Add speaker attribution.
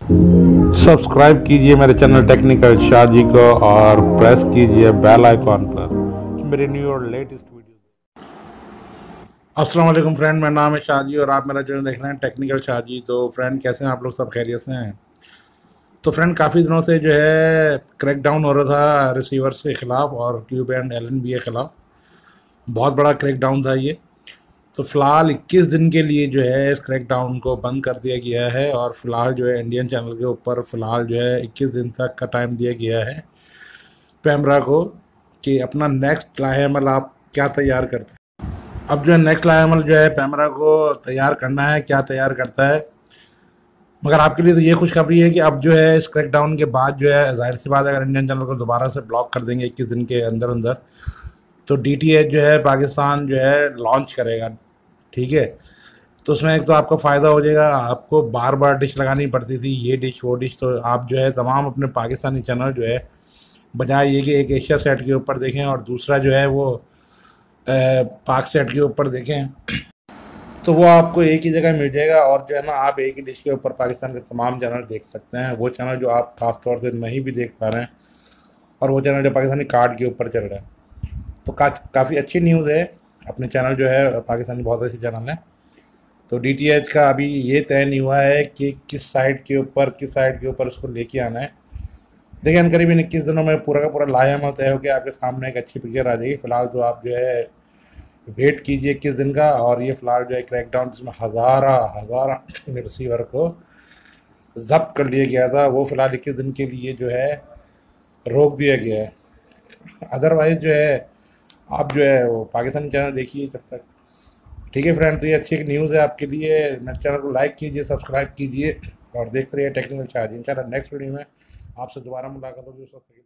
Speaker 1: Subscribe कीजिए मेरे channel technical Shahaji को और प्रेस कीजिए बेल आइकॉन पर मेरे न्यू और लेटेस्ट वीडियो। अस्सलाम वालेकुम फ्रेंड, मेरा नाम है शाहजी और आप मेरा चैनल देख रहे हैं टेक्निकल शाहजी। तो फ्रेंड, कैसे हैं आप लोग? सब खैरियत से हैं? तो फ्रेंड, काफ़ी दिनों से जो है क्रैकडाउन हो रहा था रिसीवर्स के ख़िलाफ़ और क्यू बैंड LNB के ख़िलाफ़। बहुत बड़ा क्रैकडाउन था ये। तो फ़िलहाल 21 दिन के लिए जो है इस क्रैकडाउन को बंद कर दिया गया है और फ़िलहाल जो है इंडियन चैनल के ऊपर फ़िलहाल जो है 21 दिन तक का टाइम दिया गया है पैमरा को कि अपना नेक्स्ट लाहेमल आप क्या तैयार करते हैं। अब जो है नेक्स्ट लाहेमल जो है पैमरा को तैयार करना है, क्या तैयार करता है। मगर आपके लिए तो ये खुशखबरी है कि अब जो है इस क्रैकडाउन के बाद जो है ज़ाहिर सी बात है, अगर इंडियन चैनल को दोबारा से ब्लॉक कर देंगे 21 दिन के अंदर अंदर, तो DTH जो है पाकिस्तान जो है लॉन्च करेगा। ठीक है, तो उसमें एक तो आपका फ़ायदा हो जाएगा, आपको बार बार डिश लगानी पड़ती थी, ये डिश वो डिश, तो आप जो है तमाम अपने पाकिस्तानी चैनल जो है बजाय ये कि एक एशिया सेट के ऊपर देखें और दूसरा जो है वो पाक सेट के ऊपर देखें, तो वो आपको एक ही जगह मिल जाएगा और जो है ना आप एक ही डिश के ऊपर पाकिस्तान के तमाम चैनल देख सकते हैं। वो चैनल जो आप ख़ास तौर से नहीं भी देख पा रहे हैं और वो चैनल जो पाकिस्तानी कार्ड के ऊपर चल रहा है, तो काफ़ी अच्छी न्यूज़ है। अपने चैनल जो है पाकिस्तानी बहुत अच्छे चैनल हैं। तो DTH का अभी ये तय नहीं हुआ है कि किस साइड के ऊपर उसको लेके आना है। देखिए, इन करीबन 21 दिनों में पूरा का पूरा लाहेमल तय हो गया, आपके सामने एक अच्छी पिक्चर आ जाएगी। फिलहाल तो आप जो है वेट कीजिए 21 दिन का। और ये फिलहाल जो है क्रैकडाउन जिसमें हज़ारा हज़ारा रिसीवर को जब्त कर लिया गया था, वो फिलहाल 21 दिन के लिए जो है रोक दिया गया है। अदरवाइज़ जो है आप जो है वो पाकिस्तानी चैनल देखिए जब तक। ठीक है फ्रेंड, तो ये अच्छी एक न्यूज़ है आपके लिए। मेरे चैनल को लाइक कीजिए, सब्सक्राइब कीजिए और देखते रहिए टेक्निकल चार्ज। इंशाल्लाह नेक्स्ट वीडियो में आपसे दोबारा मुलाकात होगी। उस वक्त के लिए